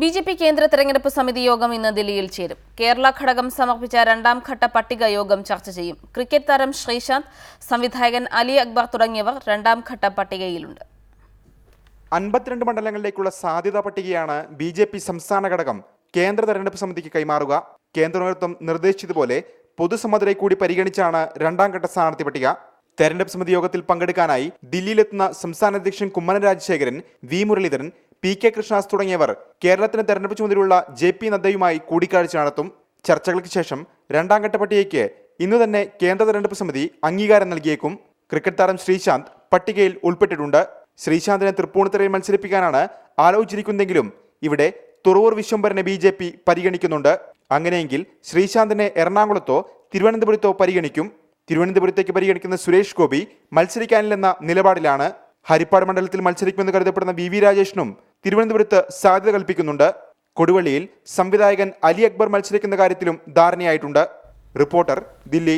BJP. കേന്ദ്ര തെരഞ്ഞെടുപ്പ് സമിതി യോഗം ഇന്ന് ദില്ലിയിൽ ചേരും. കേരള ഘടകം സമർപ്പിച്ച രണ്ടാം ഘട്ട പട്ടിക യോഗം ചർച്ച ചെയ്യും. ക്രിക്കറ്റ് താരം ശ്രീശാന്ത്, സംവിധായകൻ അലി അക്ബർ തുടങ്ങിയവർ രണ്ടാം ഘട്ട പട്ടികയിലുണ്ട്. 52 മണ്ഡലങ്ങളിലേക്കുള്ള സാധ്യതാ പട്ടികയാണ് ബി.ജെ.പി. സംസ്ഥാന ഘടകം കേന്ദ്ര തെരഞ്ഞെടുപ്പ് സമിതിക്ക് കൈമാറുക. കേന്ദ്ര നേതൃത്വം നിർദ്ദേശിച്ചതുപോലെ പൊതുസമ്മതരെ കൂടി പരിഗണിച്ചാണ് രണ്ടാം ഘട്ട സ്ഥാനാർത്ഥി പട്ടിക. തെരഞ്ഞെടുപ്പ് സമിതി യോഗത്തിൽ പങ്കെടുക്കാനായി ദില്ലിയിലെത്തുന്ന സംസ്ഥാന അധ്യക്ഷൻ കുമ്മനം രാജശേഖരൻ, വി മുരളീധരൻ, പി.കെ. കൃഷ്ണദാസ് തുടങ്ങിയവർ കേരളത്തിന് തെരഞ്ഞെടുപ്പ് ചുമതലയുള്ള ജെ.പി. നദ്ദയുമായി കൂടിക്കാഴ്ച നടത്തും. ചർച്ചകൾക്ക് ശേഷം രണ്ടാം ഘട്ട പട്ടികയ്ക്ക് ഇന്ന് തന്നെ കേന്ദ്ര തെരഞ്ഞെടുപ്പ് സമിതി അംഗീകാരം നൽകിയേക്കും. ക്രിക്കറ്റ് താരം ശ്രീശാന്ത് പട്ടികയിൽ ഉൾപ്പെട്ടിട്ടുണ്ട്. ശ്രീശാന്തിനെ തൃപ്പൂണിത്തുറയിൽ മത്സരിപ്പിക്കാനാണ് ആലോചിച്ചിരിക്കുന്നതെങ്കിലും ഇവിടെ തുറവൂർ വിശ്വംഭരനെ ബി.ജെ.പി. പരിഗണിക്കുന്നുണ്ട്. അങ്ങനെയെങ്കിൽ ശ്രീശാന്തിനെ എറണാകുളത്തോ തിരുവനന്തപുരത്തോ പരിഗണിക്കും. തിരുവനന്തപുരത്തേക്ക് പരിഗണിക്കുന്ന സുരേഷ് ഗോപി മത്സരിക്കാനില്ലെന്ന നിലപാടിലാണ്. ഹരിപ്പാട് മണ്ഡലത്തിൽ മത്സരിക്കുമെന്ന് കരുതപ്പെടുന്ന വി രാജേഷിനും തിരുവനന്തപുരത്ത് സാധ്യത കൽപ്പിക്കുന്നുണ്ട്. കൊടുവള്ളിയിൽ സംവിധായകൻ അലി അക്ബർ മത്സരിക്കുന്ന കാര്യത്തിലും ധാരണയായിട്ടുണ്ട്. റിപ്പോർട്ടർ, ദില്ലി.